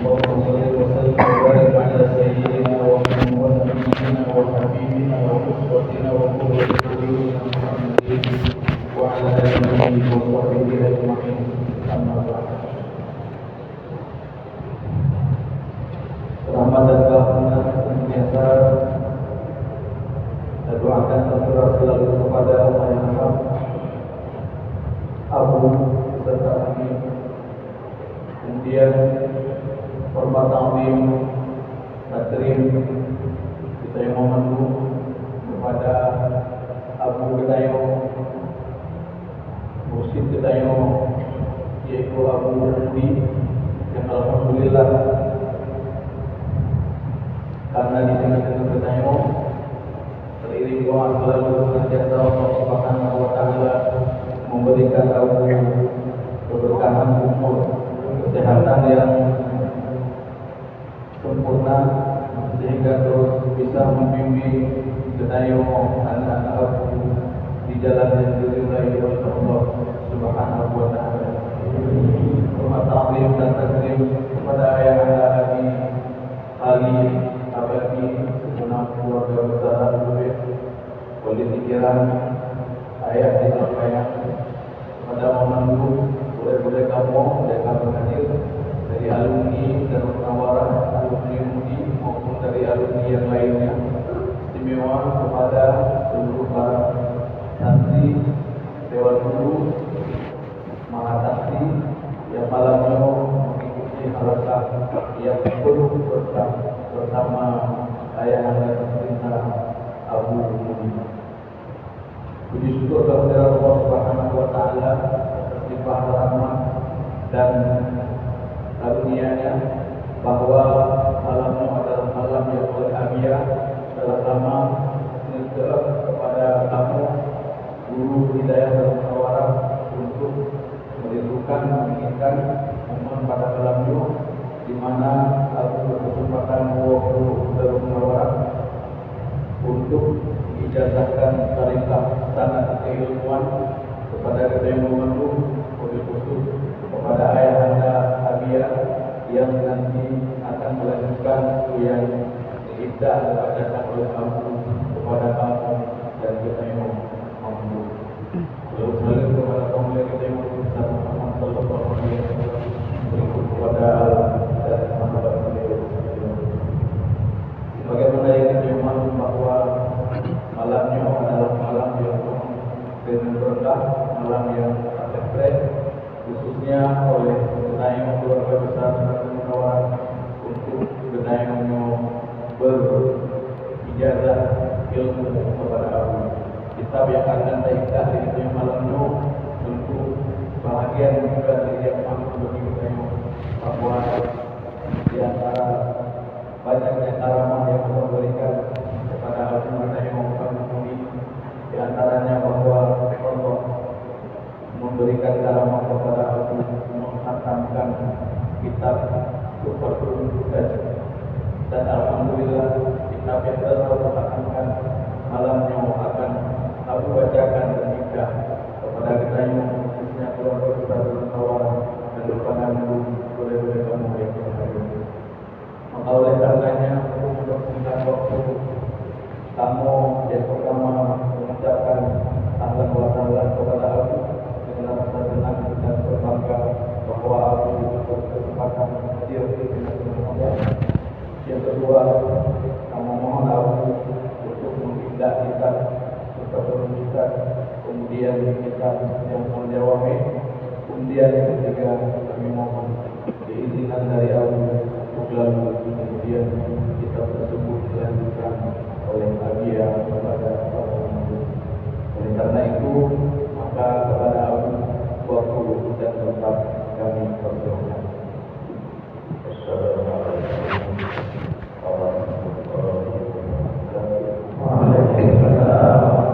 اللهم صل وسلم وبارك على سيدنا ونبينا وحبيبنا وأسوتنا وقرة قلوبنا محمد وعلى آله وصحبه أجمعين. أما بعد. Rahmat dan keampunan senantiasa saya doakan tercurah selalu kepada Ayah Abu serta Amin. Kemudian hormat ta'zim takrim kita yang memandu kepada Abu Gedayo, Mursyid Gedayo, yaitu Abu Rudi, yang alhamdulillah karena di tengah-tengah Gedayo teriring doa selalu senantiasa Allah Subhanahu wa taala memberikan Abu keberkahan umur, kesehatan yang sempurna sehingga terus bisa membimbing Gedayo anak-anak Abu di jalan yang diridhai oleh Allah Subhanahu wa taala. Hormat ta'zim dan takrim kepada ayahanda Abi Ali Abadi segenap keluarga besar Al-Bubid, wali pikiran ayah disampaikan kepada memandu boleh kamu dan kamu hadir dari alumni dan penawaran alumni Mudi maupun dari alumni yang lainnya, istimewa kepada seluruh para santri, dewan guru, mahasiswa yang malamnya mengikuti halaqah yang penuh bersama ayah anda tercinta Abu Mudi. Puji syukur kehadirat Allah Subhanahu wa taala sifat rahmat dan karunia-Nya bahwa malamnya adalah malam yang berbahagia. Telah lama menyerahkan kepada kamu guru hidayah dan munawarah untuk merindukan, menginginkan momen pada malamnya di mana aku berkesempatan guru munawarah untuk ijazahkan tarikah sanad keilmuan kepada Gedayo Memandu, wabil khusus kepada ayah anda Abia yang nanti akan melanjutkan yang diidah dibacakan oleh kamu kepada kamu dan Gedayo Memandu. Lalu kepada kamu yang Gedayo Memandu bersama Muhammad sallallahu alaihi wasallam berikut kepada dan sahabat beliau. Bagaimana yang Gedayo Memandu bahwa malamnya adalah malam yang dengan berkah, malam yang terbaik, khususnya oleh Gedayo keluarga besar Munawarah untuk Gedayo berijazah ilmu kepada Abu. Kitab yang akan saya di Gedayo malamnya tentu bahagian juga dari yang paling bagi Gedayo bahwa di antara banyaknya karamah yang Allah berikan kepada Abu Gedayo Mudi, di antaranya bahwa Allah memberikan karamah kepada Abu menghatamkan kitab Tuhfatul Hujjaj, dan alhamdulillah kitab yang telah menghatamkan malamnya akan Abu bacakan dan nikah kepada Gedayo, khususnya keluarga besar Munawarah dan kepada boleh-boleh kamu yang berbahagia. Maka oleh karenanya untuk mempersingkat waktu, kamu yang pertama mengucapkan ahlan wa sahlan kepada Abu dengan rasa senang dan berbangga bahwa Abu berkesempatan hadir di tengah-tengah Allah. Yang kedua, kamu mohon Abu untuk mengindah kita seperti kita, kemudian kita yang menjawab. Kemudian yang ketiga, kami mohon keizinan dari Abu untuk lalu kemudian kita tersebut dilanjutkan oleh Abia kepada Allah. Oleh karena itu, maka kepada Abu waktu dan tempat kami persilakan. Assalamualaikum warahmatullahi wabarakatuh. Waalaikumsalam.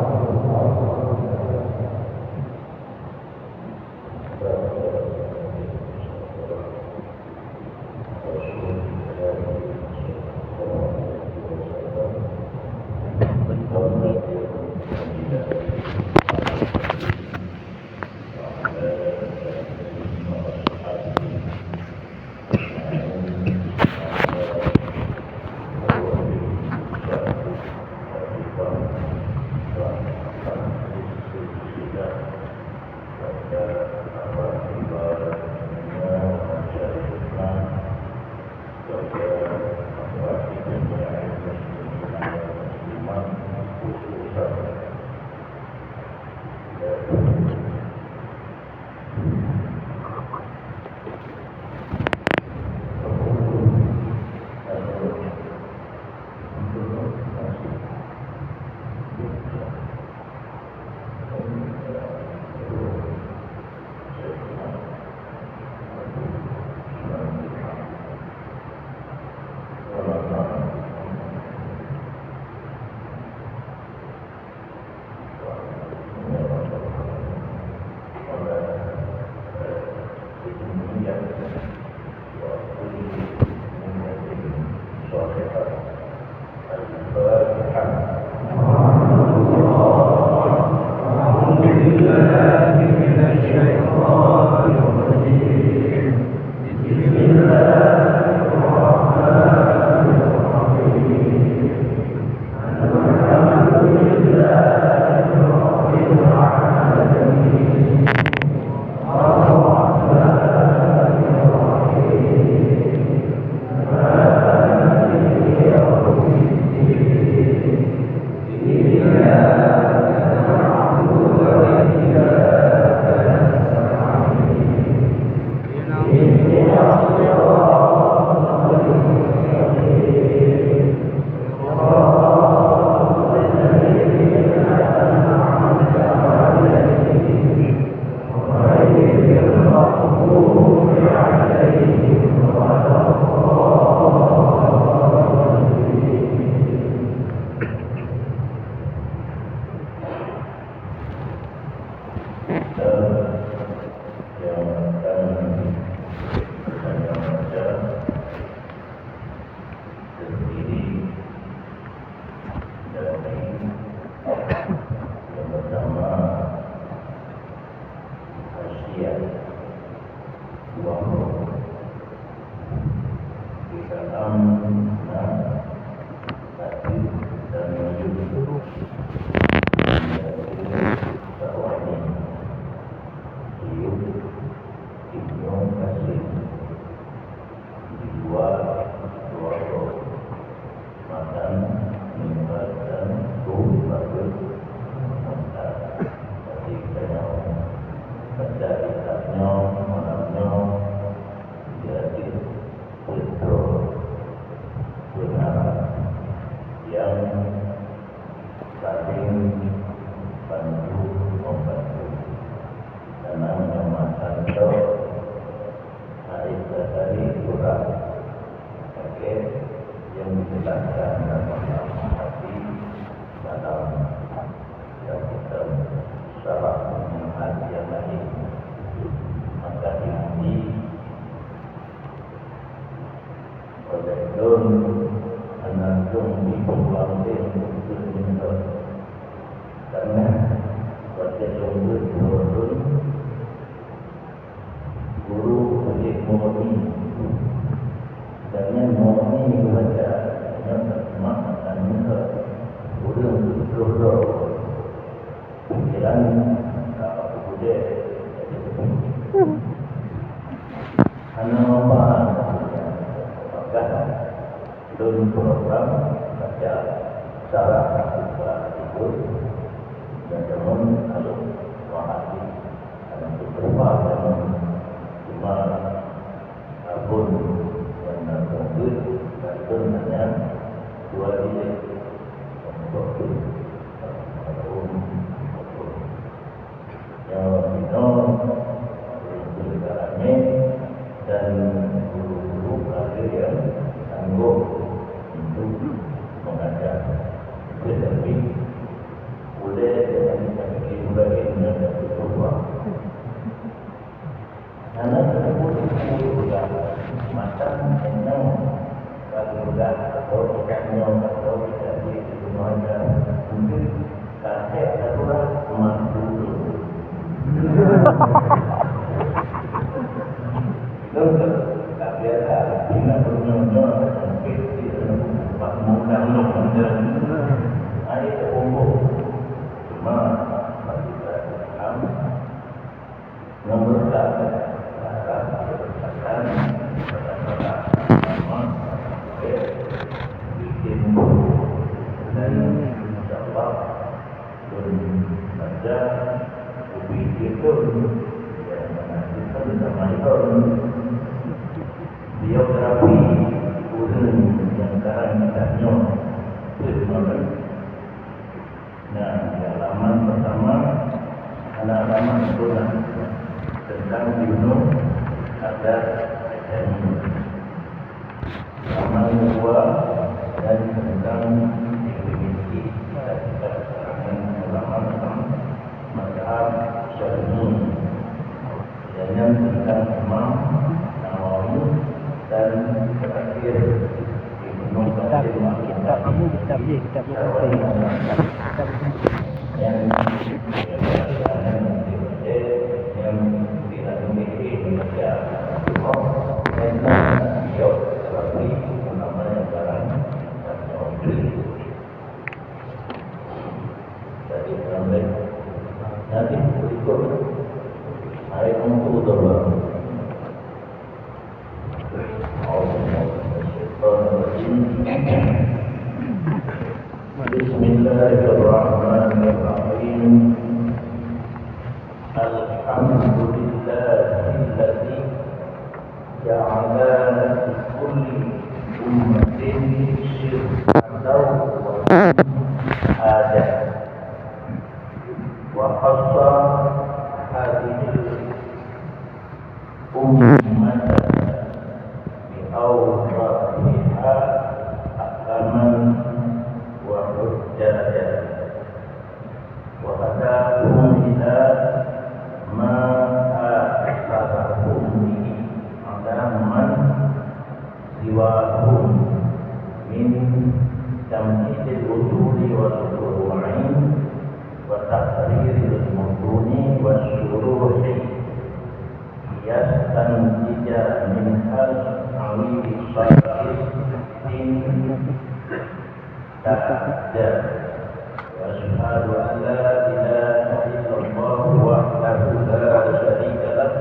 وأشهد أن لا إله إلا الله وحده لا شريك له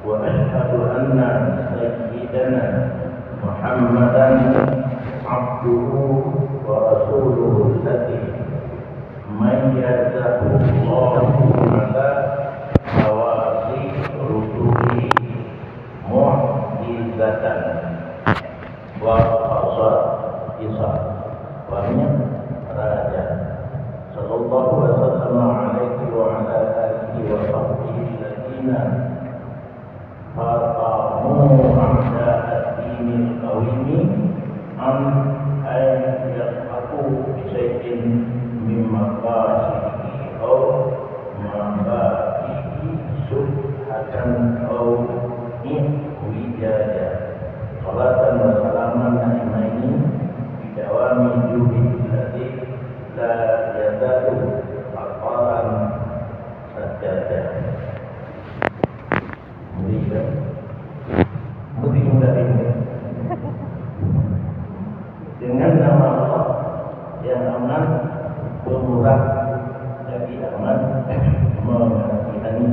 وأشهد أن سيدنا محمدا عبده ورسوله الذي ميزه الله على خواص رسله معجزة وخصائص ومن raja sallallahu alaihi wa ala alihi wa sahbihi alladziina faqamu a'da ad-dinil qawimi an yaqafu bi syai'in min maqasidihi aw mabadihi subhatan aw ihwijaya salatan wa salaman naimaini bidawami juhid la yazalu aqalan sajadah dengan nama Allah yang aman pemurah lagi aman mengasihani.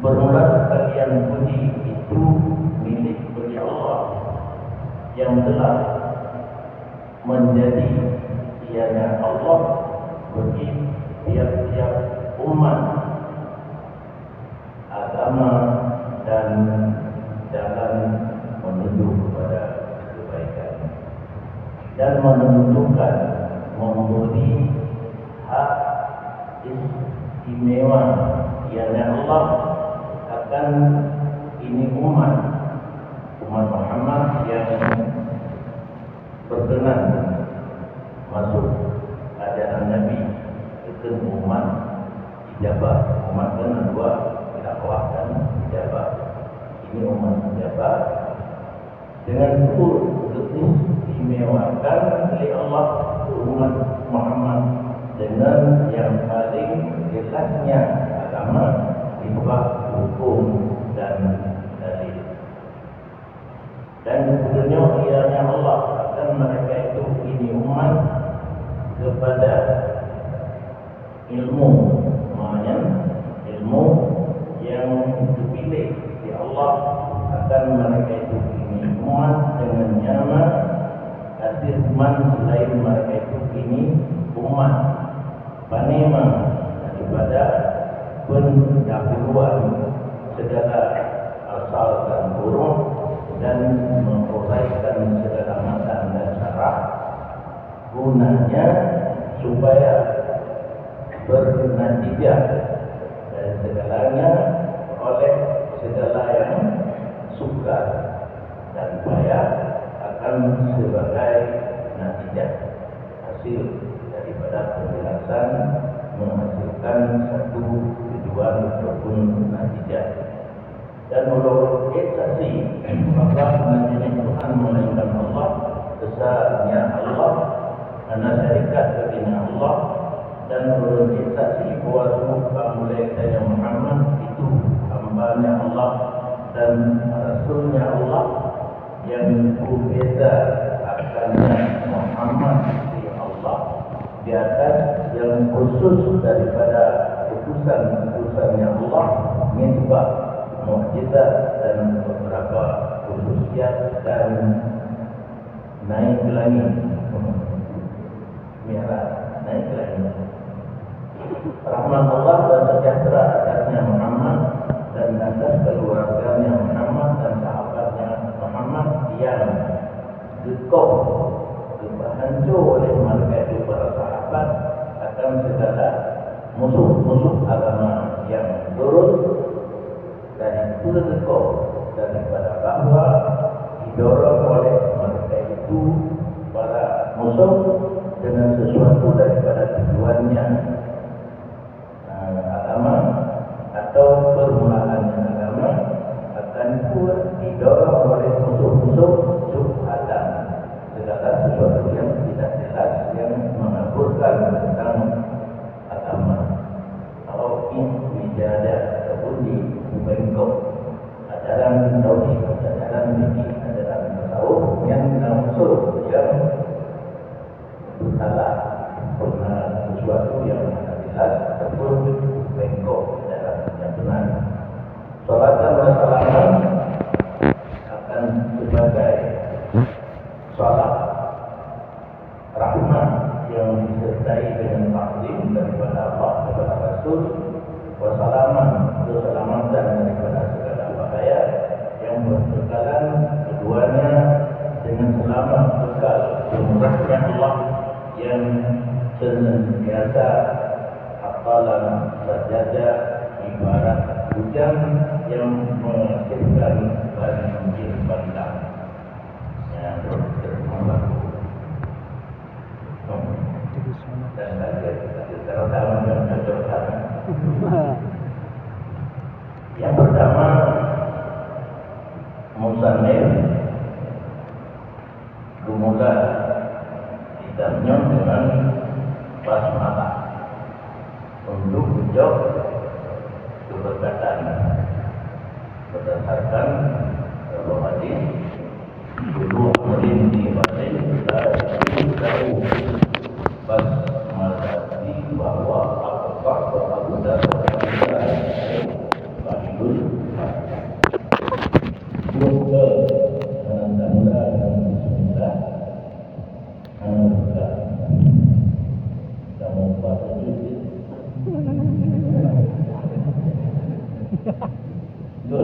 Bermula sekalian puji itu milik bagi Allah yang telah menjadi ianya Allah bagi tiap-tiap umat agama dan jalan menuju kepada kebaikan dan menentukan memberi hak istimewa ianya Allah akan ini umat Muhammad yang berkenan masuk ajaran Nabi itu umat ijabah. Umat kan dua dakwah dan ijabah. Ini umat ijabah dengan diistimewakan oleh Allah umat Muhammad dengan yang paling jelasnya agama hikmah hukum dan dalil. Dan sebetulnya ianya Allah akan mereka itu ini umat kepada ilmu, maknanya ilmu yang dipilih di Allah akan mereka itu ini umat dengan nama asirman selain mereka itu ini umat panema daripada pendahuluan segala asal dan huruf dan menguraikan segala matan dan cara gunanya supaya bernatijah dari segalanya oleh segala yang suka dan payah akan sebagai natijah hasil daripada penjelasan menghasilkan satu tujuan ataupun natijah. Dan menurut saksi maka menjadi Tuhan melainkan Allah, besarnya Allah, karena syarikat baginya Allah, dan menurut saksi bahwa semua mulai Muhammad itu hamba-Nya Allah dan Rasul-Nya Allah yang berbeza akannya Muhammad di Allah di atas yang khusus daripada utusan-utusannya Allah nisbah mukjizat dan beberapa khususiyat dan naik ke langit mi'raj, naik ke langit. Rahmat Allah dan sejahtera atasnya Muhammad dan atas keluarganya Muhammad dan sahabatnya Muhammad yang gekok hancur oleh mereka itu para sahabat akan segala musuh-musuh agama yang turun dari gekok daripada bahwa didorong oleh mereka itu para musuh dengan sesuatu daripada tujuannya agama atau permulaan agama akan pun didorong oleh musuh-musuh subhatan segala sesuatu yang tidak jelas yang mengaburkan tentang agama. Kalau ini ada ataupun di bengkok ajaran tauhid, ajaran fikih, ajaran tasawuf yang langsung yang salamatun wassalaman, keselamatan daripada segala bahaya yang berkekalan keduanya dengan selamat kekal rahmat Allah yang senantiasa hafalan sajadah ibarat hujan yang menghasilkan banjir bandang. Ya, terima dan terutama yang terutama. Yang pertama, musannif dimulai kitabnya dengan basmalah untuk menjawab keberkatan berdasarkan hadis dulu merintih batin tahu basmalati bahwa Abu Dawud Bahidul Buka Tanda dan Bismillah Buka Kamu baca juga Dua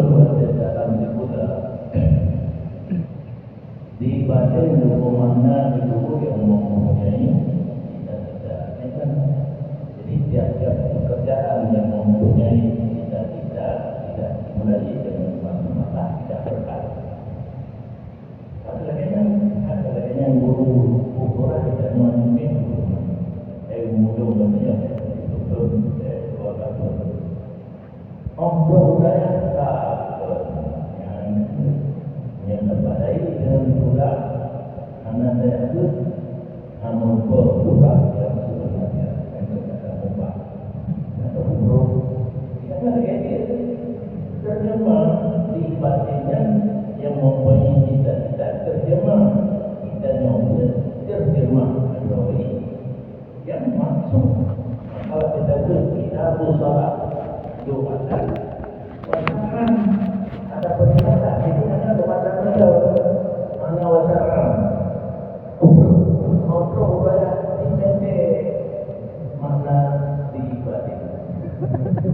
dalam dibuka di batin mana itu yang mempunyai cita-cita. Jadi tiap-tiap pekerjaan yang mempunyai cita-cita tidak dimulai dengan mata tidak berkat. Ada lagi yang guru ukuran tidak memiliki mudah namanya betul budaya yang terpadai dengan pula anak saya itu pula yang sebenarnya yang terkadang ubah atau buruk tidak ada kayak terjemah di batinnya yang mempunyai cita-cita terjemah kita nyobot terjemah melalui yang maksud kalau kita kita salat doa wasaran ada perintah itu hanya kepada beliau hanya wasaran untuk budaya ini mana diibadah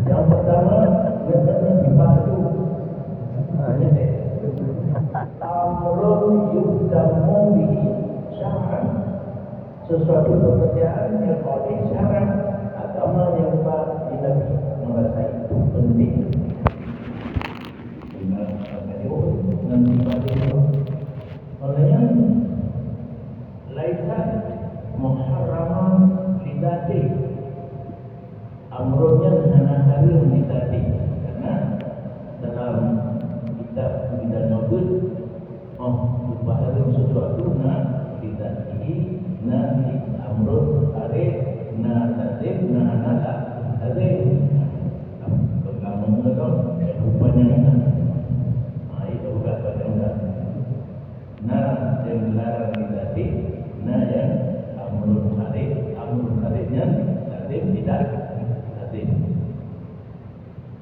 yang pertama biasanya dipadu amrun yudhamu bihi syar'an sesuatu pekerjaan yang oleh syarat agama yang Pak kita merasa itu penting. Olehnya laisa muharraman lidati amrunnya hanya haram lidati karena dalam kitab bidang nobel haram sesuatu lidati amrun arif tadib nada tadib kamu mengenal rupanya itu bukan pada yang dilarang lidati yang amrun arifnya tadib tidak tadib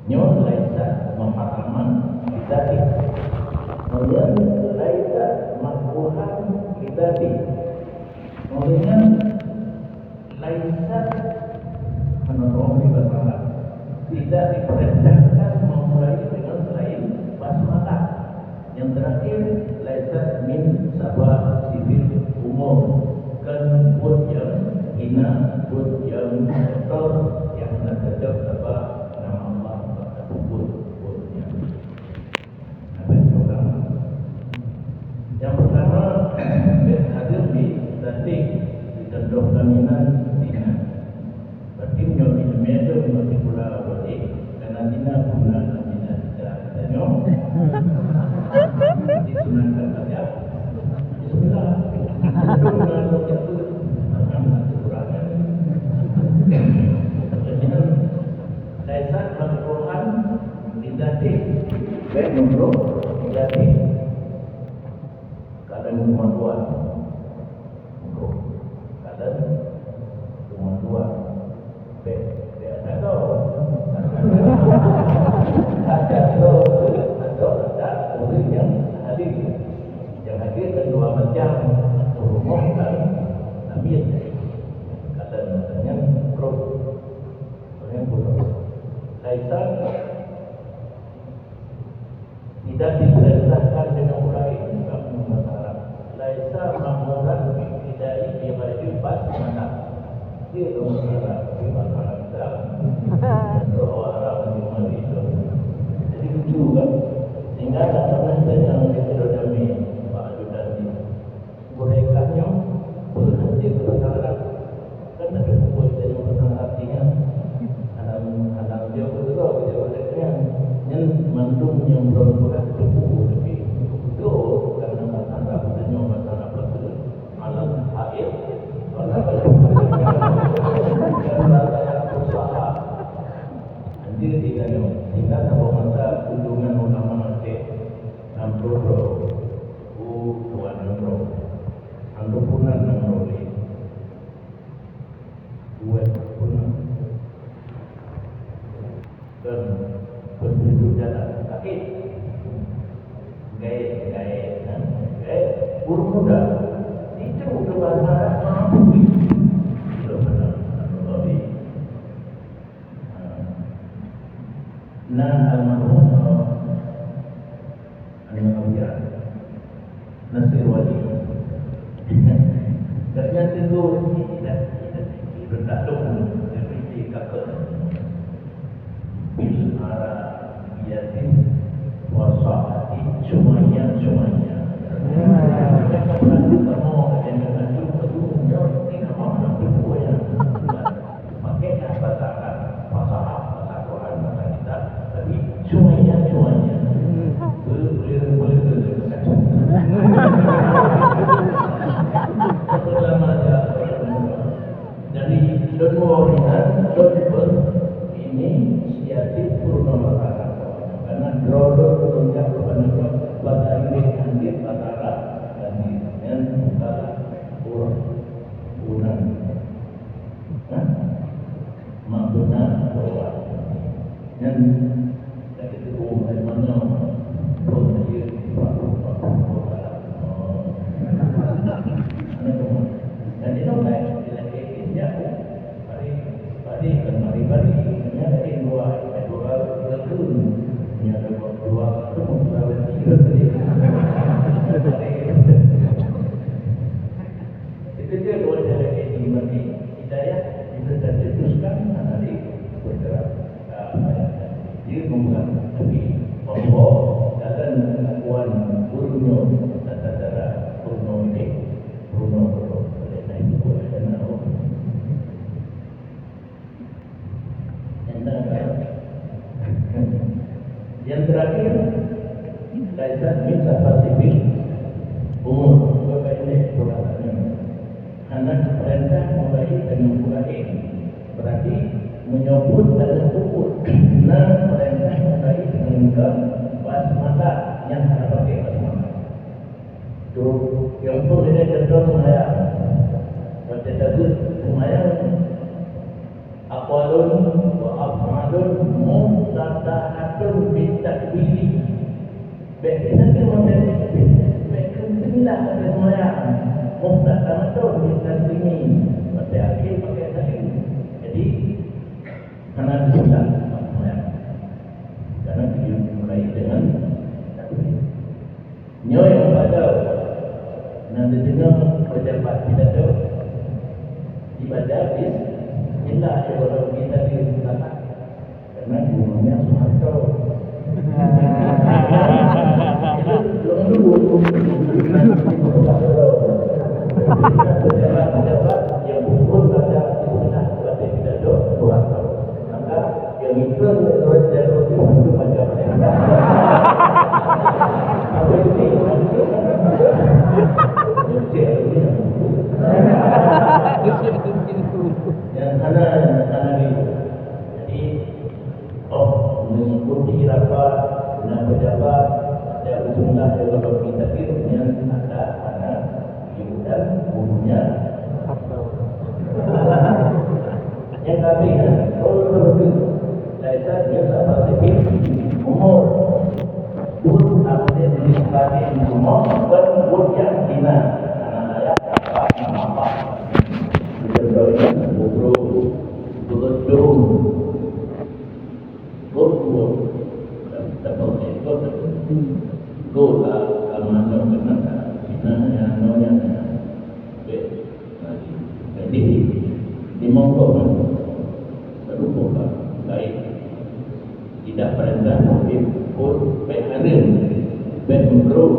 nyon laisa muharraman lidati kemudian laisa makruhan lidati kemudian laisa menurut ibadah tidak diperintahkan memulai dengan selain basmalah. Yang terakhir laisa min sabah sifil umur kan buat yang hina buat yang kotor yang tercecap sabah nama Allah pada buatnya. Yang pertama hadir di statik cenderung dominan dina. Berarti menyobi semedo masih pula balik karena dina guna dina tidak tanya. Disunahkan saja. Bismillah. Dengan logik itu akan kekurangan. Kemudian laisa makruhan lidati. Baik makruh lidati. Kadang cuma dua. Kadang cuma dua. Ada murid yang hadir dan dua macam rumah dan amir kata katanya pro yang dia dong harap di mana kita doa harap di mana itu. Jadi lucu kan? Sehingga kadang-kadang saya yang kita dami Pak Ajudan ini, mereka-nya berhenti berharap kan ada buat saya yang berhatinya. Anak dia betul dia olehnya yang mandung yang belum berat tubuh tapi betul karena masalah punya masalah betul alam haid karena usaha anjir tidak ada sehingga kalau masa kunjungan ulama masjid nampro tuan nampro angkupunan nampro buat punan dan penduduk jalan kaki gaya burung muda itu kebenaran mampu itu benar lebih nah almarhum Al-Mawiyah Nasir Wali ternyata itu tidak berdalung seperti kakak bil ara yatim wasahati semuanya kamu dengan itu tidak mau berbuaya pakai bahasa bahasa Quran bahasa kita tapi semuanya boleh pertama aja dari dua ini siasat purnama karena drodor puncak kepada bahasa Inggris anjir bahasa Arab dan bahasa Quran maksudnya bahwa dan itu dari mana pun dia dan itu baik dia Bari ada dua itu dia dua cara ini bagi hidayah itu terjelaskan nanti bergerak dia bukan tapi bahwa dalam pengakuan Bruno tata Bruno ini Bruno oleh naik buat dan yang terakhir Laisat min safasibil umur Bagaimana perkataannya anak perintah mulai dengan mulai berarti menyebut dalam ukur nah perintah mulai dengan basmala yang ada pakai basmala itu yang pun dia contoh saya baca tabut saya aqwalun wa af'alun muqtadahatun bitakbili baiknya kemudian baiklah semuanya muqtadahatun bitakbili pada akhir pakai tadi jadi karena bismillah karena dia mulai dengan takbir nyo yang pada nanti dengar pejabat tidak tahu ibadah Inilah yang kita digunakan karena gunanya Soeharto. Pejabat yang ukur pada istilah berarti tidak ada Soeharto. Maka yang itu roti itu macam mana? Apa ini? Dan karena itu, jadi mengikuti rapat dengan pejabat ada jumlah yang kita yang ada anak ibu dan gurunya. Yang kami kalau berbeda, saya dia seperti umur pun ada di sekitar umur dan yang dina anak saya apa di monggo berhubungan baik tidak perintah pun baik hadir baik makruh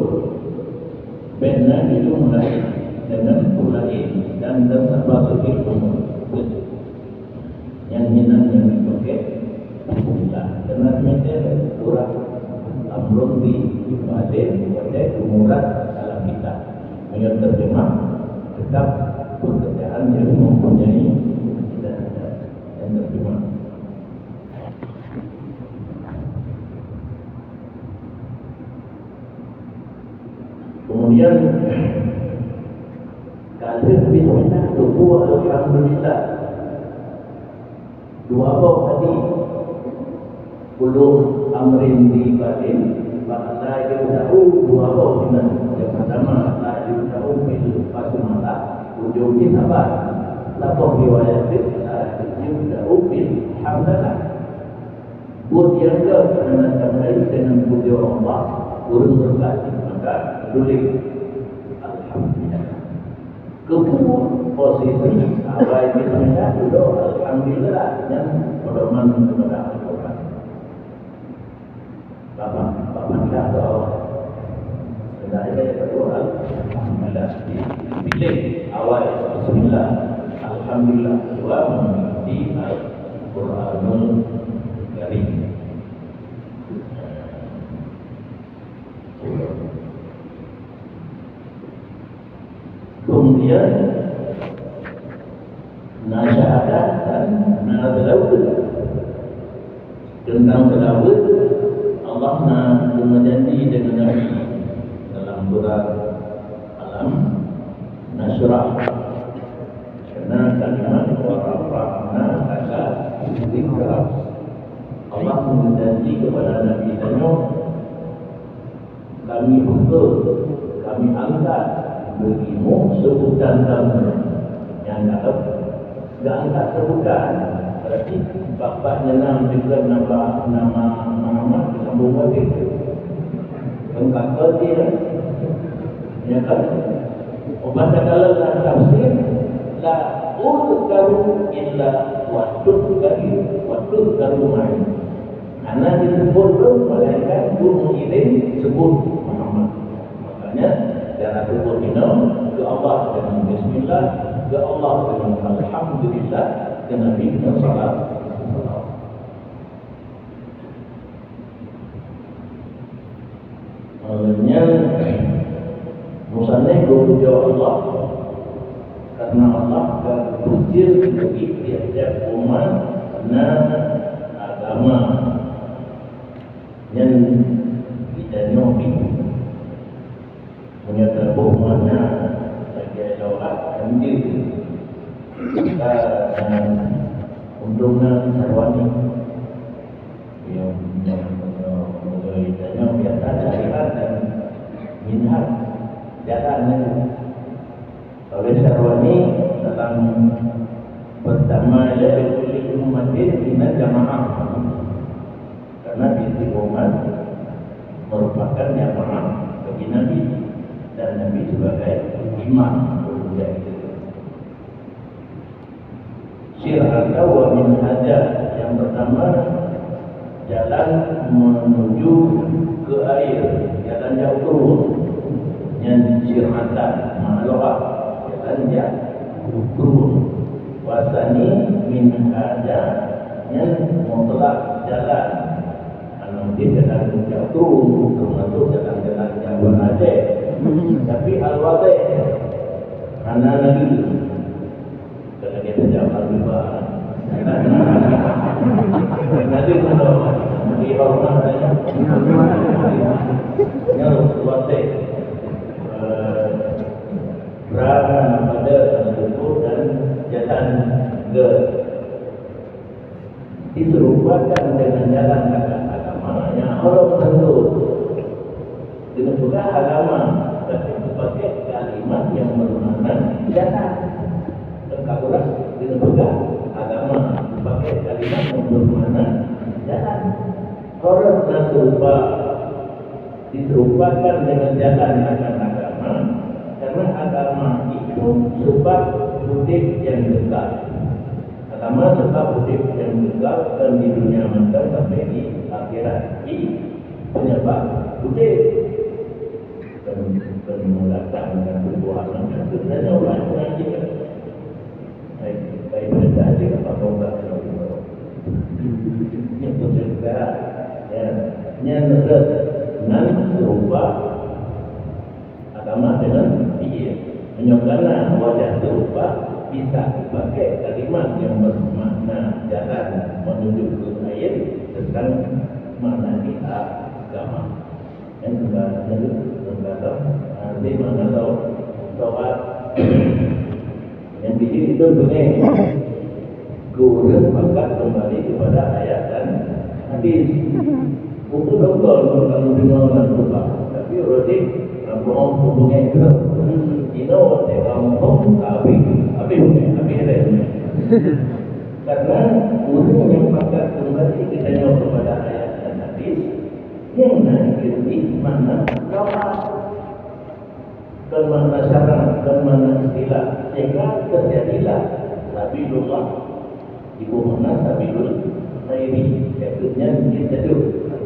baik itu mulai dengan mulai dan tersabar sikit yang hinan yang dipakai alhamdulillah karena mereka kurang amrun di badan pada umurat dalam kita yang terjemah tetap pekerjaan yang mempunyai yang terjemah. Kemudian kalau bismillah dua alhamdulillah dua bau tadi belum amrin di batin bahasa yang tahu dua bau dengan yang pertama la tahu bil basmala ujungnya apa lapor riwayat la tahu bil hamdalah buat yang ke dengan dengan puji Allah urun berkati maka tulis alhamdulillah kedua posisi awal bismillah dulu alhamdulillah yang pedoman kepada Al-Quran Bapak kita atau saya kedua alhamdulillah dipilih awal bismillah alhamdulillah dua di Al-Quranul Karim. Kemudian nasyahadat dan nadalawud tentang selawat Allah berjanji dengan Nabi dalam surat Alam Nasrah karena kalimat warafa'na laka dzikra Allah berjanji kepada Nabi Nuh kami utus kami angkat bagimu sebutan kamu yang tidak angkat sebutan berarti bapaknya nama juga nama Muhammad disambung lagi angkat dia ya kan bahasa kalau dalam tafsir la udkaru illa waktu karu main karena disebut malaikat guru mengirim sebut Muhammad makanya jangan lupa minum ke Allah dengan bismillah, ke Allah dengan alhamdulillah, ke Nabi dengan salat. Maknanya musannif berpuji Allah karena Allah berpuji bagi tiap-tiap umat dan agama yang kita nyobi punya terbuh mana sebagai lawat anjir untungnya sarwani yang mengenai biasa syariat dan minhaj jalannya oleh sarwani dalam pertama ia berkulit umatin dengan jamaah karena di umat merupakan jamaah bagi Nabi dan Nabi sebagai imam berbudaya itu. Syir'ata wa min haja yang pertama jalan menuju ke air, jalan jauh turun yang syir'ata ma'loha jalan jauh turun wasani min haja yang mutlak jalan mungkin jalan jauh turun termasuk jalan-jalan jauh aja tapi al-wadih mana lagi kalau kita jawab juga nanti kalau di hormat saya yang wadih berada pada tubuh dan jalan ke diserupakan dengan jalan agama yang orang tentu dengan juga agama tapi sebagai kalimat yang bermakna jalan dan kagulah dengan juga agama sebagai kalimat yang bermakna jalan orang serupa diserupakan dengan jalan agama karena agama itu sebab hidup yang dekat Sama sebab hidup yang kekal dan di dunia mental sampai di akhirat. Ini penyebab hidup dan mengatakan dan berbuat dan sebenarnya orang kita baik berdasar apa orang yang bercerita yang nan serupa agama dengan dia menyokana wajah serupa bisa dipakai kalimat yang bermakna jalan menuju ke air tentang makna kita agama yang juga nanti mana tahu soal yang bikin itu bunyi guru maka kembali kepada ayat dan hadis. Untuk dokter kalau dengar dan lupa, tapi roti bohong hubungnya itu. Ino waktu kamu abi ada. Karena guru yang maka kembali kita nyawa kepada ayat dan hadis yang nanti mana doa dan mana syarat dan mana istilah sehingga terjadilah sabilullah ibu mana sabilul khairi maksudnya kita itu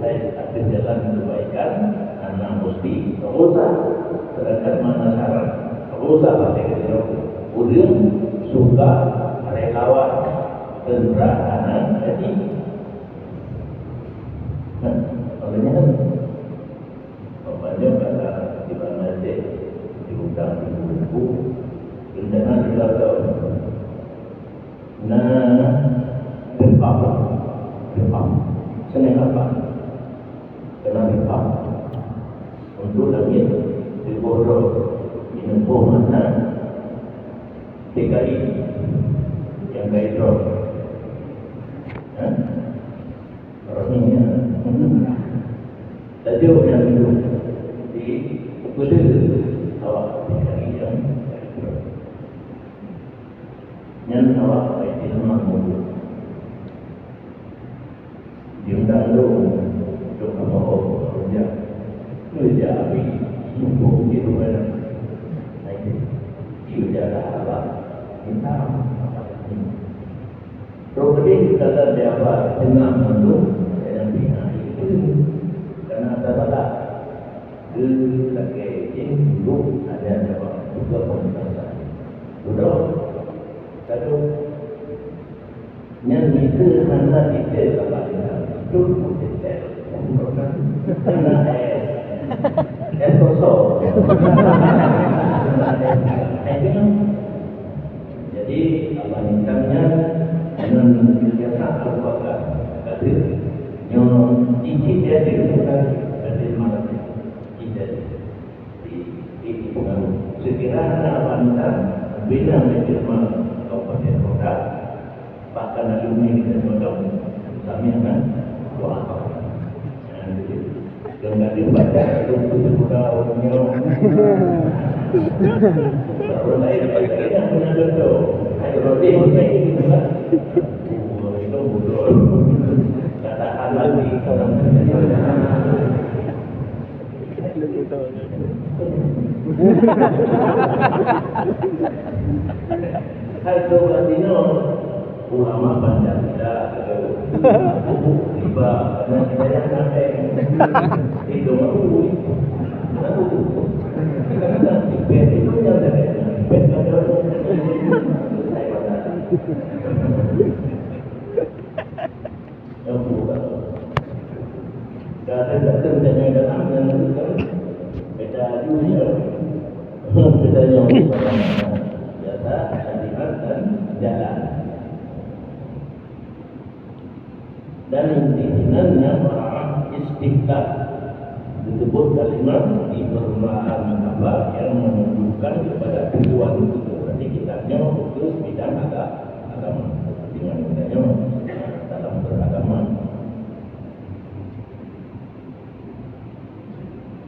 ada jalan kebaikan anak mesti berusaha sedangkan mana syarat berusaha pada kita urang suka relawan tentera anak jadi olehnya kan banyak kata di mana saja diundang di buku rencana kita tahu Rempah senang apa kena rempah untuk langit diborong dinempuh mana TKI yang gairah orangnya tadi orang itu di kuda awak TKI yang awak baik di rumah mobil diundang dulu untuk mau kerja api sungguh di rumah kerja apa kita properti kita ada apa tengah menunggu yang bina itu karena ada salah lagi dulu ada jawab juga komunitas sudah satu yang itu hanya detail apa itu detail karena kosong jadi apa nikahnya dengan biasa apakah hadir yang isi dia dilakukan hadir mana tidak di pengaruh sekiranya apa nikah bila menjelma kabupaten kota bahkan alumni kita cocok kami akan doa dan nggak dibaca itu sudah orangnya orang lain yang punya jodoh ayo roti ini juga itu bodoh katakan lagi orang Hal Latino ulama Pancasila tiba dan saya sampai itu aku karena itu yang dari datang dan datang beda dunia bedanya biasa syariat dan jalan dan intinya istiqlal disebut kalimat di permulaan apa yang menunjukkan kepada tujuan itu berarti kitabnya itu bidang agama dengan kitanya dalam beragama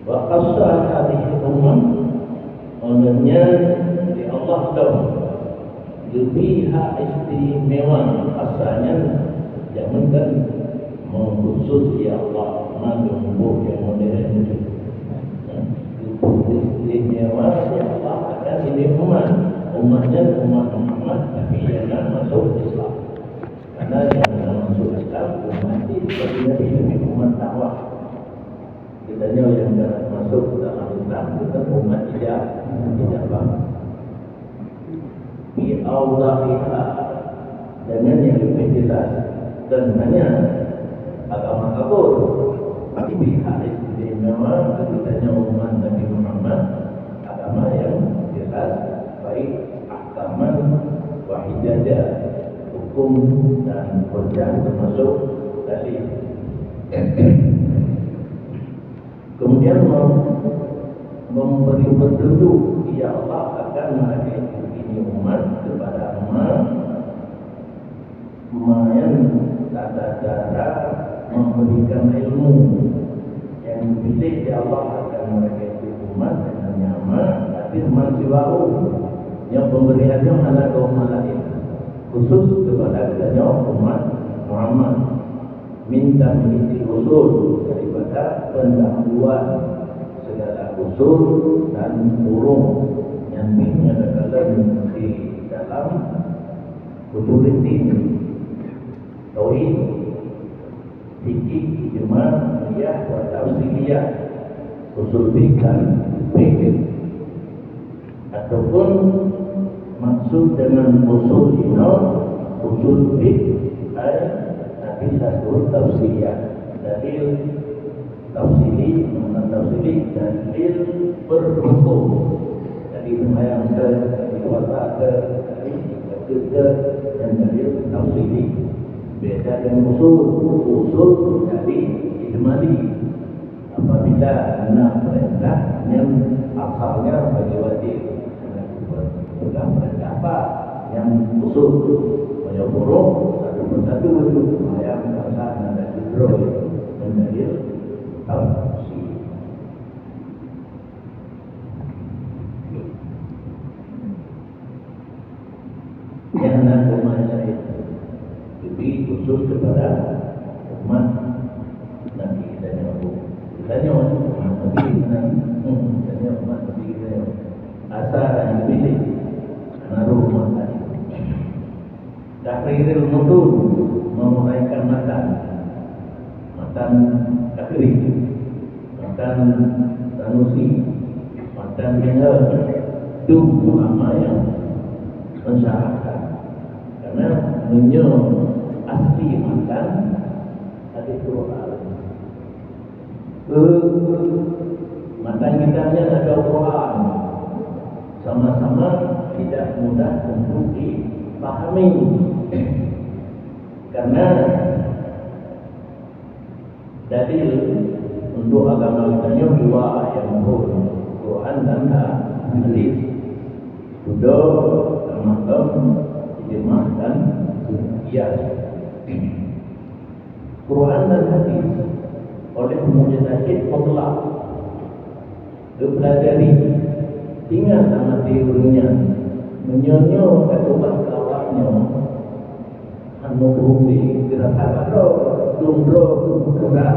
wa qasah hadhihi ummah olehnya di Allah tahu lebih hak istimewa asalnya jangan kan mengkhusus ya Allah menumbuh yang modern itu istimewa ya Allah akan ini umatnya umat Muhammad tapi jangan masuk Islam ijabah. Bi awdahiha, dengan yang lebih jelas dan hanya agama kabur. Tapi hadis istimewa ketika umat Nabi Muhammad, agama yang jelas, baik ahkaman wahidajah, hukum dan hujjah termasuk dalil. Kemudian memberi petunjuk, ya Allah akan mengajarkan ini umat kepada main tata cara memberikan ilmu yang dipilih, ya Allah akan mengajarkan umat dengan nyaman, tapi mansiwahu yang pemberiannya mana kaum lain, khusus kepada umat Muhammad, minta mengisi usul daripada pendahuluan segala usul dan urung yang dalam di dalam usul ini tauhid, fikih, ijma', qiyas, wa tafsiliyah, usul fikih, ataupun maksud dengan usul ini usul fikih tapi satu tafsiliyah, dalil tafsili, makna tafsili, dalil berhukum. Jadi yang dikuasa dari ketiga dan dalil tafsili. Beda dengan usul dari ijmali. Apabila anak perintah yang asalnya bagi wajib, sudah pendapat yang usul banyak buruk satu persatu itu yang merasa ada hidro menjadi tafsir. Yang nak umatnya lebih khusus kepada umat Nabi kita nyawa. Kita nyawa umat Nabi kita nyawa umat Nabi kita nyawa. Asal yang dipilih naruh umat tadi. Takririul mudun, memuraikan matan takrir, matan sanusi, matan minhaj, itu ulama yang mensyaratkan. Karena asli matan hadis Quran. Matan kita ada Quran, sama-sama tidak mudah untuk dipahami. Karena dalil untuk agama kita dua yang Quran dan hadis. Sudah termasuk ijma' dan qiyas. Quran dan hadis oleh mujtahid mutlak dipelajari, tinggal sama teorinya, menyonyo ketubah kawaknya, anu bumi gerak abado, dumro gerak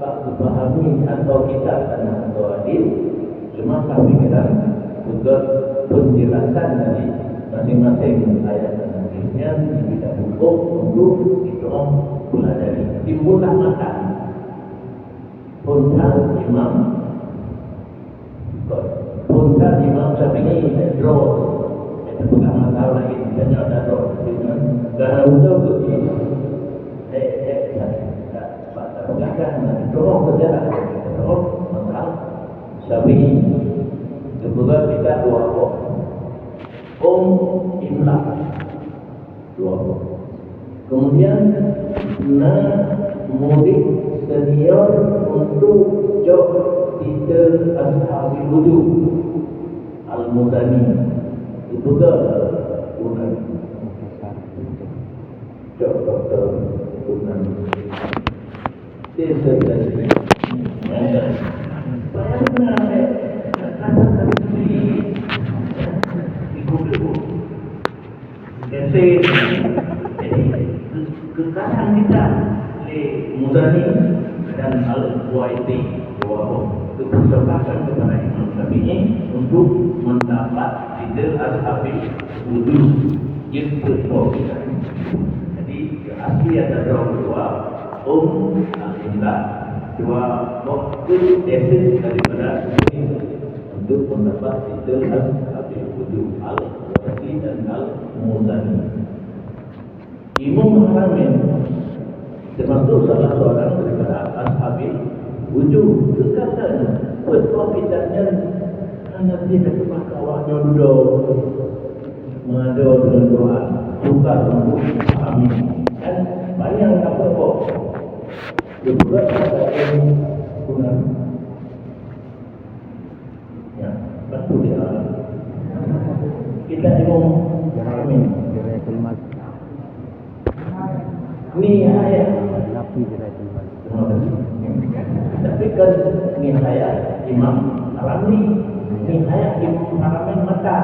tak dipahami atau kitab atau hadis, cuma kami kita juga penjelasan dari masing-masing ayat dan hadisnya tidak cukup untuk itu pelajari. Timbullah makan Punta Imam Syafi'i dro itu bukan masalah ini, hanya ada dro dan udah begini bukan dro sejarah dro masalah Syafi'i kebetulan kita dua imla dua kemudian murid senior untuk job titel ashabi wudhu al-mudani itu ke Unani job dokter Unani titel dari bayangkan kata tadi ikut jadi kekayaan kita Mudani dan Al-Waiti itu persembahkan kepada Imam Syafi'i untuk mendapat titel ashabi wudhu itu kita. Jadi asli ada dua al-imla, dua waktu tesis daripada untuk pendapat itu Habib Wujud Al-Wasi dan Al-Muzani. Imam Haramain termasuk salah seorang daripada Habib Wujud berkata betul bidangnya karena dia ketemu kawannya duduk mengadu dengan doa tukar untuk amin dan banyak apa kok juga ada yang guna ya betul dia kita Imam Haramain ni ayat tapi kan ni ayat Imam Haramain ni ayat Imam Haramain mata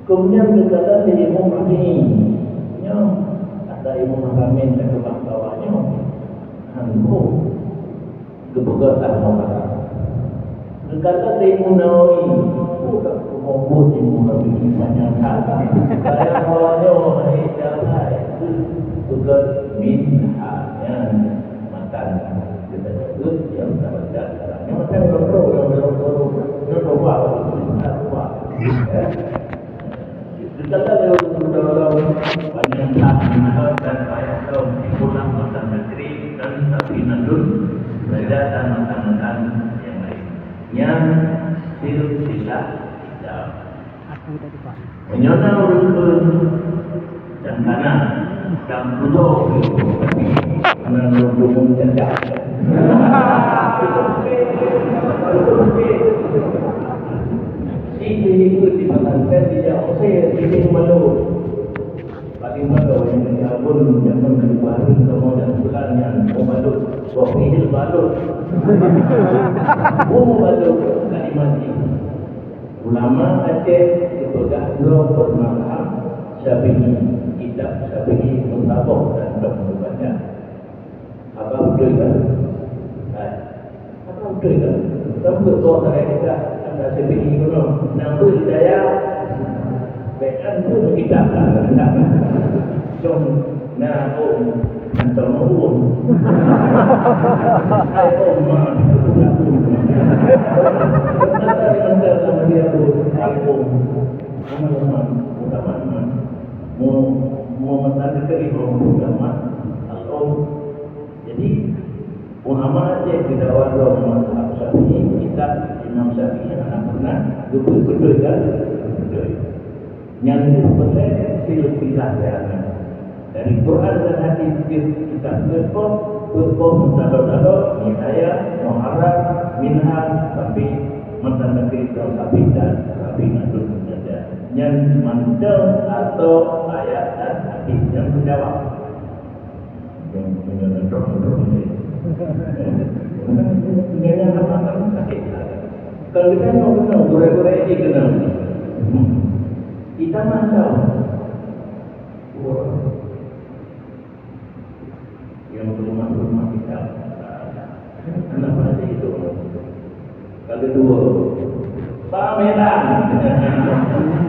kemudian berkata di Imam Haramain ada Imam Haramain dan kawan-kawannya hantu kebegaran orang berkata di Imam Nawawi bukan kemampuan Imam Haramain banyak hal saya kawannya jalan itu juga bid'ahnya makan kita sebut yang dapat jalan yang makan yang coba Kata dalam banyak hal dan banyak kaum di pulang mata negeri dan tapi nadun beda dan makanan yang lain. Yang silsilah tidak. Menyona urut dan kanan dan duduk karena duduk menjajah. Itu dimakankan tidak saya ini malu paling malu yang pun jangan berbaring kamu dan bulannya mau balut wafihil balut mau balut kalimati ulama Aceh dipegang dua permasalahan Syafi'i kitab Syafi'i mentabok dan membaca apa betul kan? Apa betul kan? Kamu betul saya kita Syafi'i kuno nampul daya bekan tu kita tak jom na antum umum ai umma ada sama dia tu album ulama mau mentari keri ulama album jadi ulama aja tidak ada mazhab Syafi'i kita Imam Syafi'i anak pernah betul kan betul yang disebutnya silsilah dari Quran dan hadis kita berpom mutadad nihaya muharram minha tapi mantan negeri tapi dan tapi natul saja yang mantel atau ayat dan hadis yang menjawab yang menyerang ini apa sakit kalau kita mau kenal gurau-gurau ini kenal kita masuk yang rumah-rumah kita kenapa ada itu kalau dua pameran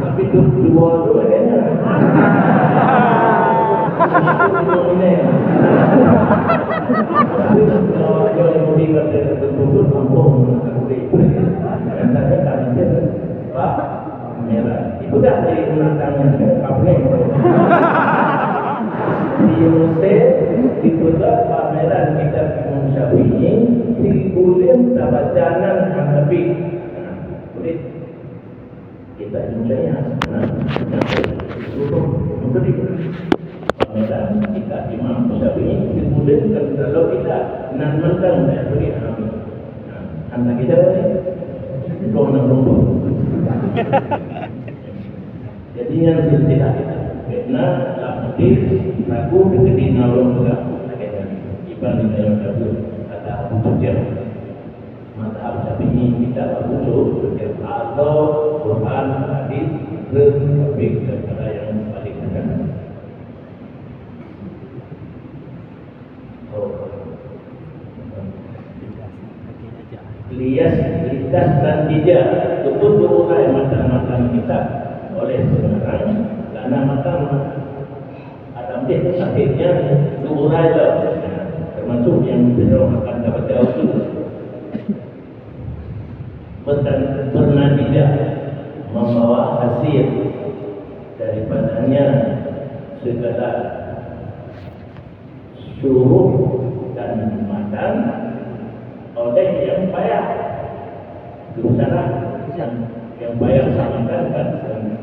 tapi dua kayaknya ini kalau yang mau dikatakan betul-betul kampung dan saya tanya Pak merah itu dah dari menantangnya kampung di Mesir dibuat pameran kita Imam Syafi'i di bulan tabacanan Hanafi boleh kita percaya untuk pameran kita Imam Syafi'i di bulan kalau kita nak mentang tak boleh Hanafi anak kita kau nak lupa jadi yang silsilah kita karena hadis ragu ketika nolong juga ibn yang kabur ada wujudnya mazhab Syafi'i kita wujud atau Quran hadis lebih kepada yang paling dekat litas dan tidak betul berurai matan-matan kita oleh seorang karena matan Adam itu sakitnya berurai lah termasuk yang bisa makan dapat jauh itu bernatijah membawa hasil daripadanya segala syuruh dan makan oleh yang payah. Itu salah yang payah makan kan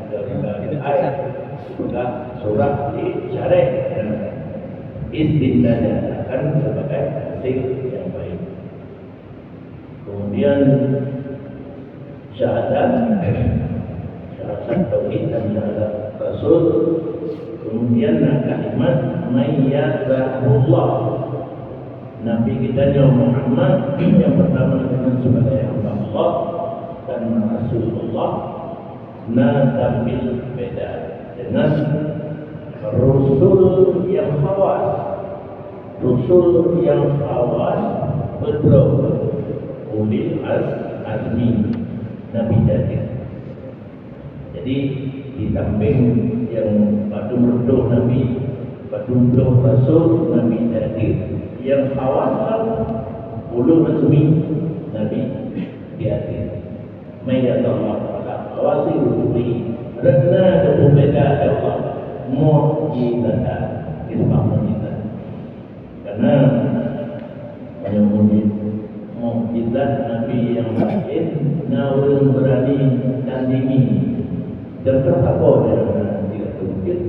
dari air surah di syarah dan istindaja akan sebagai hasil yang baik. Kemudian syahadat tauhid dan syahadat rasul. Kemudian kalimat mayyazahullah, Nabi kita Muhammad yang pertama dengan sebagai hamba Allah dan Rasulullah. Nabil beda dengan Rasul yang khawas. Rasul yang khawas betul ulil azmi Nabi Jadir. Jadi di samping yang patung Nabi, patung Rasul Nabi Jadir, yang khawas ulul azmi Nabi Jadir. Mayyadallah awasi rusuli rana berbeda Allah mu'jizatan ismah mu'jizat, karena mukjizat Nabi yang lain naurun berani dan dingin dan tertapo dengan tidak mungkin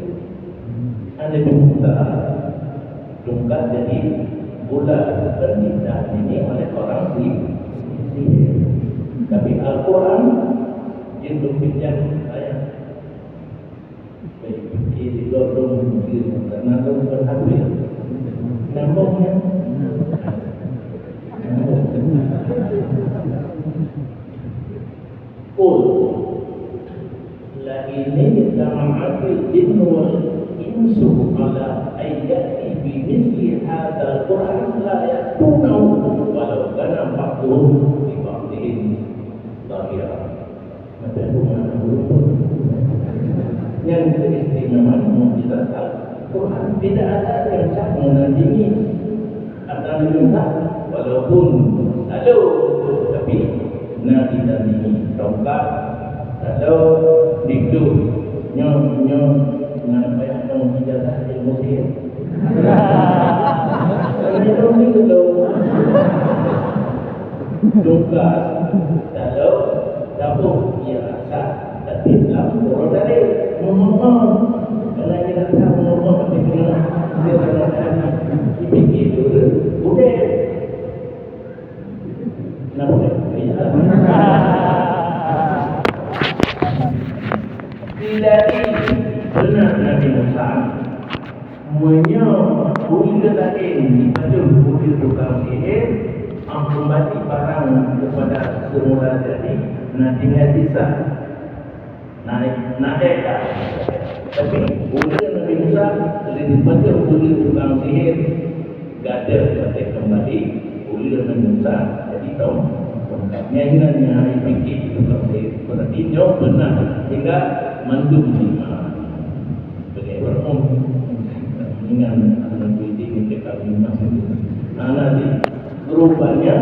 ada dungkat jadi bulat berniat ini oleh orang sihir. Tapi Al-Quran itu pinjam saya di lorong karena itu berhasil nampaknya Qul la ini jama'atul jinnu wal insu ala ayyati bi misli hadzal Qur'an la yatunahu walau kana ba'dhum li ba'dhin dhahira. Yang keistimewaan mukjizat Al-Quran tidak ada yang bisa menandingi akan diminta walaupun ada, tapi nak ditandingi tongkat kalau dikdu nyong nak bayar mukjizat ilmu sihir. Kalau ni kalau tongkat kalau dapur ia rasa tapi dalam orang dari ngomong karena kita tak ngomong tapi kena dia kena dipikir dulu boleh nak boleh tidak benar Nabi Musa menyebuti tadi dipacu bukti tukang sihir kembali barang kepada semula jadi nanti sisa naik tak. Tapi boleh Nabi Musa lebih pada boleh tukang sihir gada sampai kembali boleh Nabi Musa jadi tahu tongkatnya hari fikir tukang sihir berarti jauh benar sehingga mandum lima sebagai orang dengan anak ini kita lima anak di rupanya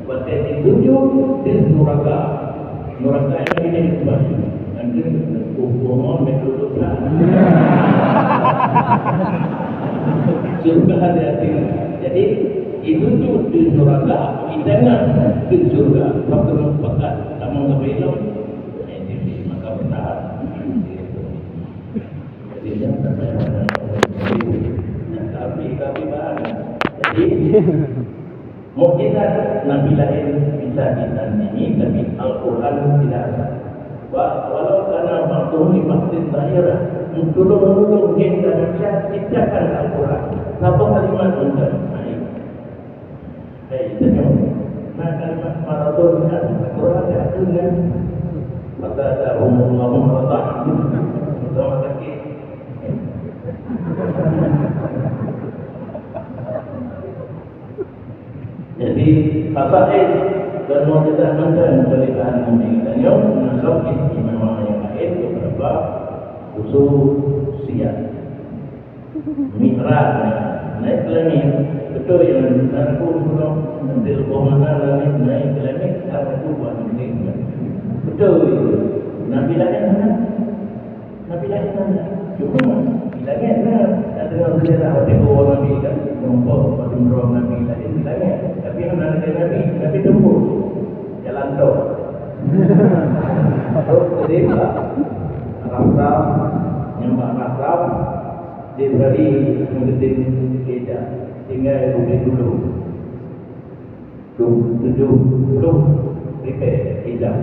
pada dituju di neraka yang ini kembali nanti hukuman metodologi surga hati-hati. Jadi itu tuh di neraka di tengah di surga waktu pekat tak mau ngebelok ini maka bertahan. Jadi jangan tapi bahan. Jadi mukjizat Nabi lain bisa ditandingi, tapi Al-Quran tidak ada. Walau karena waktu ini vaksin daerah, dulu kita baca ciptakan Al-Quran. Satu kalimat untuk naik. Nah kalimat maraton kan Al-Quran ada kan? Maka ada umumullah maraton. Sama sakit. Jadi fasaid dan mukjizat mantan pernikahan memberikannya menangkap istimewa yang lain beberapa khususiyat. Mi'raj naik langit betul yang aku belum nanti mana langit naik langit aku buat nanti Betul. Nabi lain mana? Nabi lain mana? Cuma bilangnya nak dengar bendera tengok orang Nabi kan nampak bendera Nabi lain bilangnya. Tapi yang nak ada Nabi tembus jalan tol. Terus kedua Arab nyembah Arab dia berani mengetik keja tinggal rumah dulu. Belum repair hijab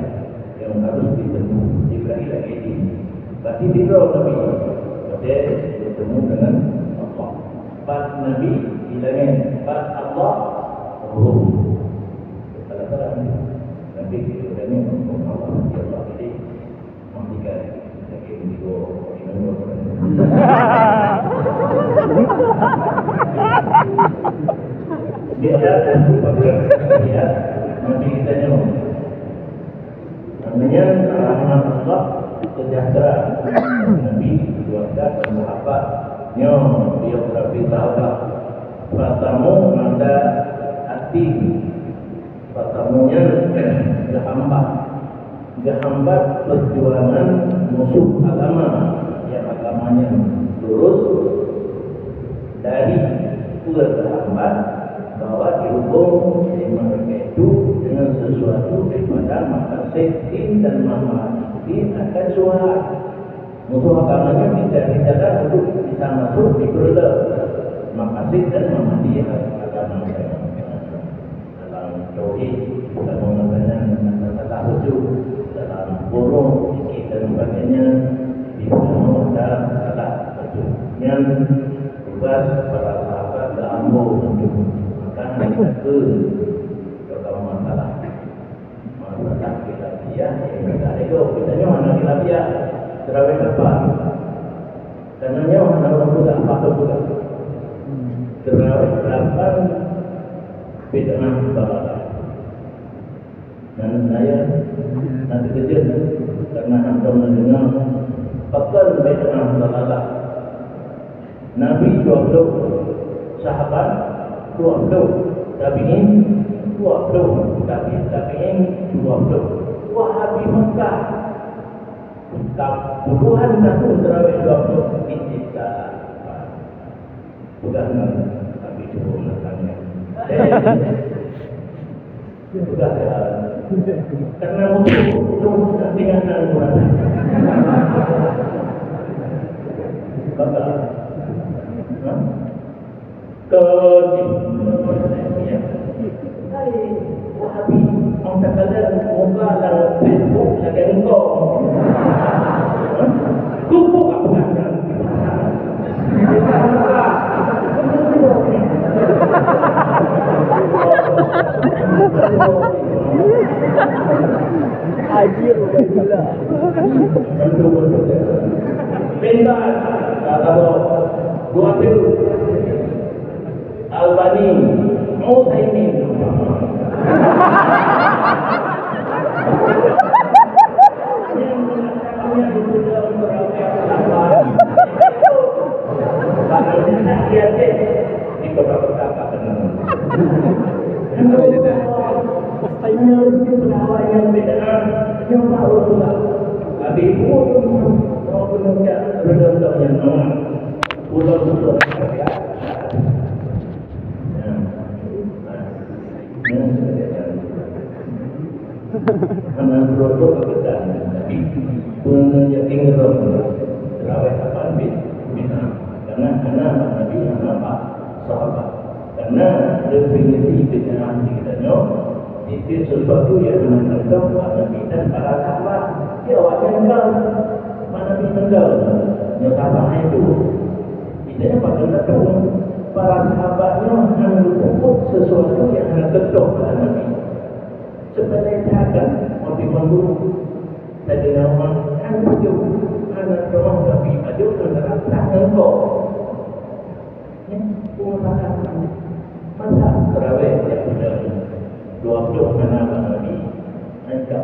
yang harus ditemui di berani lagi ini. Berarti di bawah Nabi dia bertemu dengan Allah. Pas Nabi bilangnya pas Allah ruh. Salah-salah Nabi bilangnya Allah Allah ini mengikat lagi indigo dia ada ya Nabi kita nyawa namanya rahmat Allah sejahtera Nabi keluarga dan sahabatnya biografi sahabat pertama ada hati pertamanya gambar perjuangan musuh agama yang agamanya lurus dari terhambat bahwa dihukum mereka itu dengan sesuatu daripada makasih din dan mahmudi akan suara musuh agamanya tidak dijaga untuk bisa masuk di berada makasih dan mahmudi agama dalam tauhid dalam mengatakan dalam wujud dalam burung fikir dan sebagainya di dalam salah yang bebas para sahabat dalam wujud maka itu kalau masalah kita dia kita itu kitanya mana kita terawih apa karena mana orang juga apa juga terawih berapa beda dengan dan saya nanti kerja karena anda mendengar pakar beda dengan Nabi 20 sahabat 20 tabi'in 20 tabi'in 20 Wahabi Mekah puluhan tahun terawih 20 kita bukan tapi cukup matanya sudah karena musuh dengan Al-Quran bakal Wahabi orang tak ada muka dalam Facebook lagi engkau kumpul apa kan Ajir gila. Bebas kalau dua itu Albani Mu'taimin di kota-kota yang beda yang tahu pula Abi pun punya redor yang normal pulau-pulau ya karena produk kebetulan punya tinggal terawih apa bina karena Nabi apa sahabat karena definisi bina kita itu sesuatu yang menentang Nabi dan para sahabat dia wajar mana meninggal yang sahabatnya itu kita pada tahu para sahabatnya mengumpul sesuatu yang tertentu pada Nabi sebenarnya kan waktu mengguru tadi nama kan itu anak orang Nabi ada orang tangan kau mengatakan masa terawih yang sudah 20 anak Nabi angkat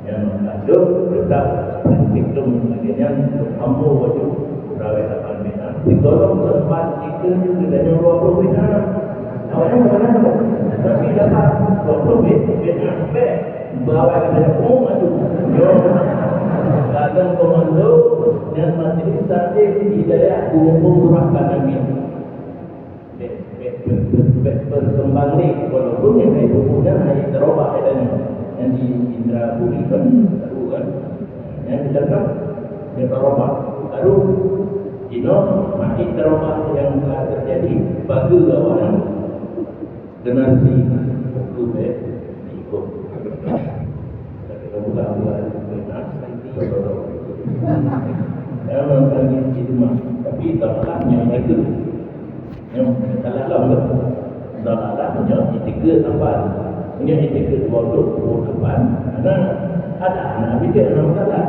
yang ada tetap prinsip sebagainya untuk ambil wajib terawih 8 bina digolong sempat itu sudah 20 bina awalnya mana tapi dapat 20 bina bawa ke dalam umum itu kadang komando dan majlis taklim hidayah umurahkan amin. Berkembang ni walaupun yang saya punya hanya terobak yang di Indra Bumi kan baru kan yang kita tahu dia terobak baru makin terobak yang telah terjadi bagi kawan generasi waktu ikut kita buka ya orang itu mah tapi tampaknya itu yang salah etika tambahan punya etika waktu depan karena ada anak bijak orang salah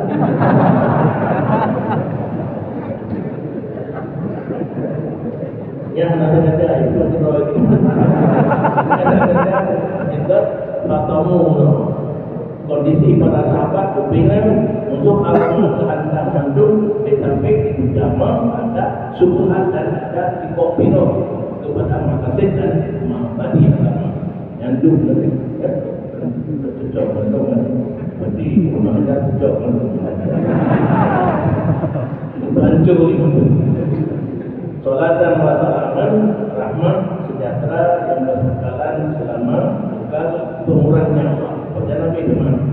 yang ada itu kita lagi kita bertemu kondisi para sahabat kepingan untuk agama kehantar sandung tetapi jamaah ada subhan dan ada dikopino kepada makasid dan bagi agama yang itu cocok dengan berarti ada cocok dengan hancur itu salat dan wasalaman rahmat sejahtera yang berkekalan selama kekal pemurahnya Allah pada Nabi Muhammad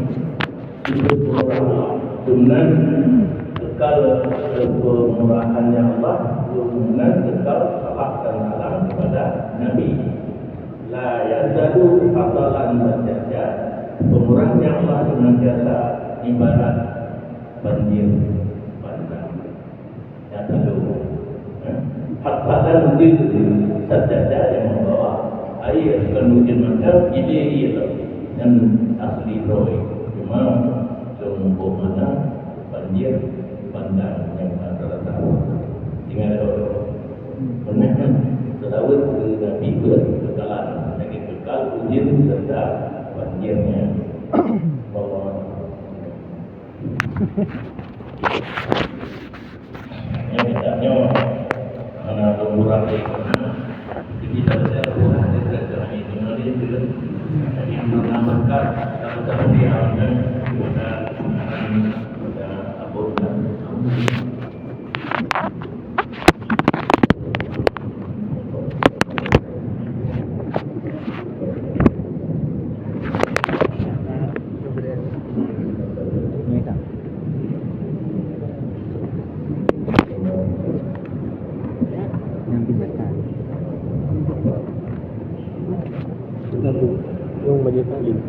hidup Allah dengan kekal pemurahannya Allah dengan kekal salat dan salam kepada Nabi la yazadu fadalan saja pemurahnya Allah senantiasa ibarat banjir bandang yang lalu hak-hakan saja yang membawa air ke hujan macam ini yang asli roy cuma sumber mana banjir bandang yang rata-rata tinggal benar selawat ke Nabi kekalan lagi kekal hujan serta banjirnya bahwa yang ditanya mana murah kita bisa kurang dengan itu nanti jadi mengamalkan kalau dia dan pada apa yung baju tadi itu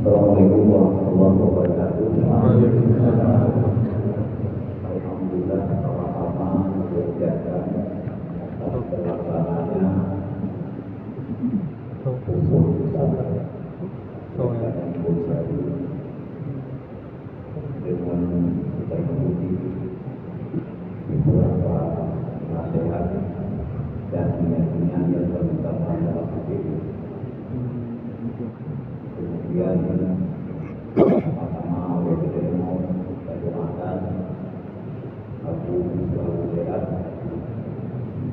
Assalamualaikum warahmatullahi wabarakatuh. Alhamdulillah sama-sama mengerjakan atas terlaksananya usul besar dan Kemudian sama-sama berdoa doakan aku selalu sehat,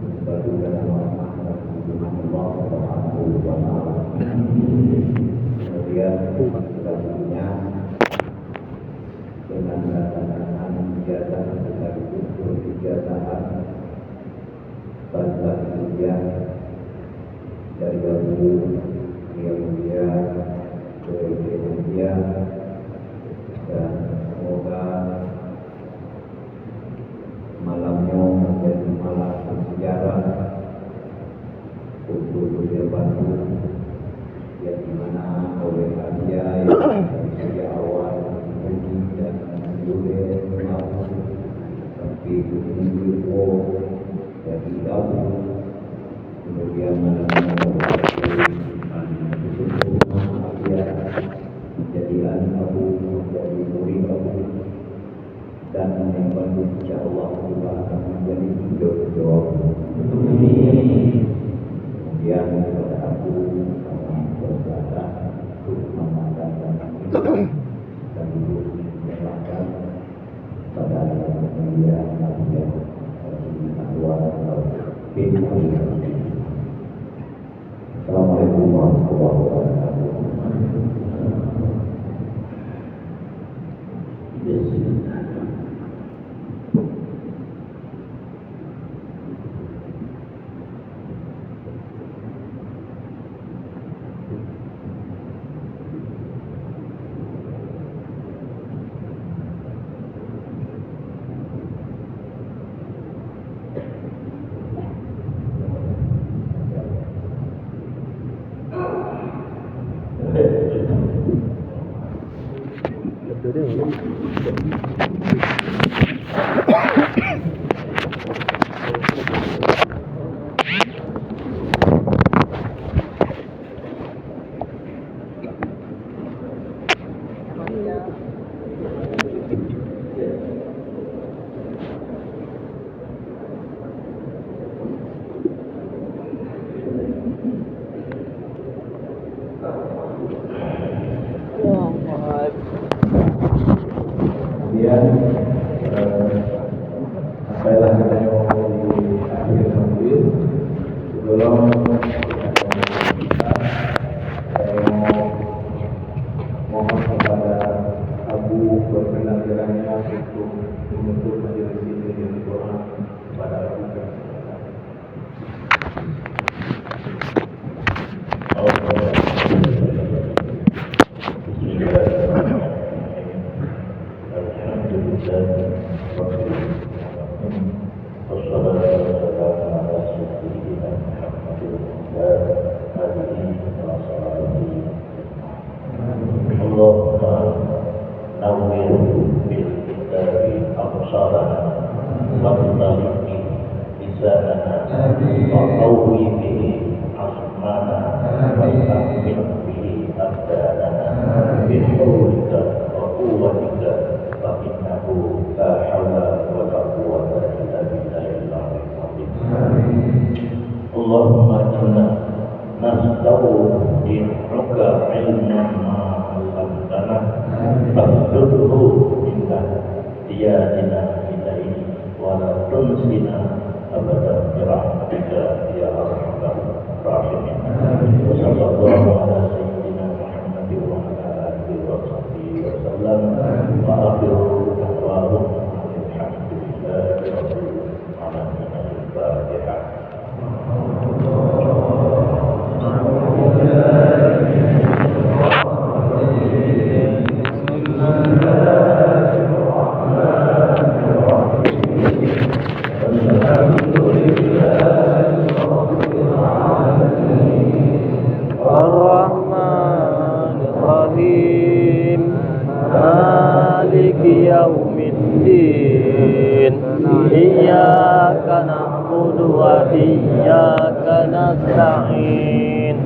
selalu dalam rahmat dan perlindungan Allah Subhanahu wa Ta'ala. Kemudian selanjutnya dengan datang ijazah sekaligus ijazah bagi ujian dari guru yang mulia mulia, dan semoga malamnya menjadi malam bersejarah untuk dunia baru yang dimana oleh Asia yang dari awal memuji dan menjulir maupun sampai menunjuk dari jauh, kemudian malamnya menjadi anak Abu, menjadi murid Abu, dan yang insyaAllah juga akan menjadi jodoh. Kemudian kepada Abu kami berkata untuk memandangkan dan dulu menyerahkan pada yang mulia Nabi bin Assalamualaikum warahmatullahi wabarakatuh. Kemudian sampailah kita di akhir majelis. Sebelum saya mohon kepada Abu berkenan kiranya untuk menutup majelis ini dengan doa kepada Abu. Allahumma inna nas'aluka ilman ma 'allamtana faqdurhu minna diyadina ilaihi wa la tunsina abadan bi rahmatika ya arhamar rahimin. Wa sallallahu ala sayyidina Muhammad wa ala alihi wa sahbihi wa sallam wa akhiru da'wana alhamdulillahi rabbil alamin. Al-Fatihah. Ar-Rahmanir-Rahim Maliki Yaumiddin Iyyaka na'budu wa iyyaka nasta'in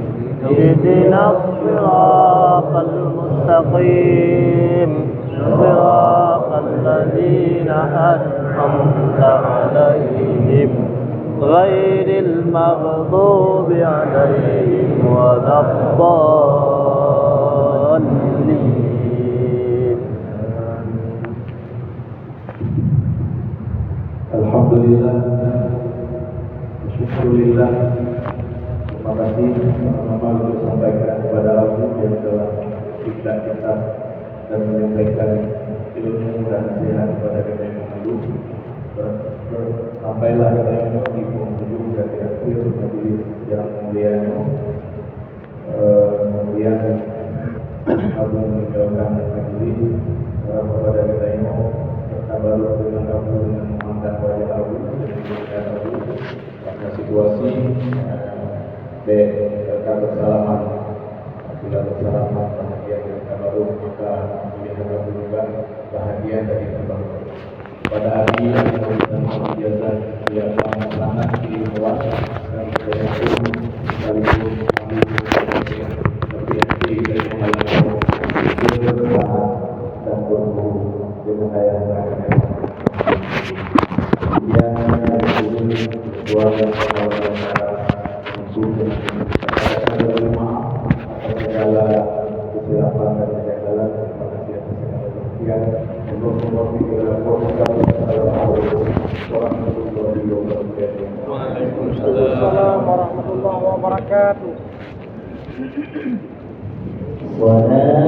Ihdinas siratal mustaqim Siratal ladzina an'amta 'alaihim ghairil maghdubi 'alaihim waladdallin. tidak kitab dan menyampaikan ilmu dan nasihat kepada kita yang mengandung. Sampailah kita yang di penghujung dan di akhir majelis yang mulia ini. Kemudian Abu meninggalkan majelis kepada kita ini serta baru dengan Abu dengan memandang wajah Abu dan Abu pada situasi mereka bersalaman. Bila bersalaman bahagia kita baru maka melihat Abu juga bahagia dari kita baru. Pada hari yang kita biasa dia sangat di luar dan saya pun sekalipun kami lebih dari pengalaman bersahabat dan berguru dengan ayah mereka. Kemudian dari dua untuk rumah atas segala kesilapan dan kegagalan. Terima kasih atas segala perhatian. Waalaikumsalam warahmatullahi wabarakatuh. وَقُلْ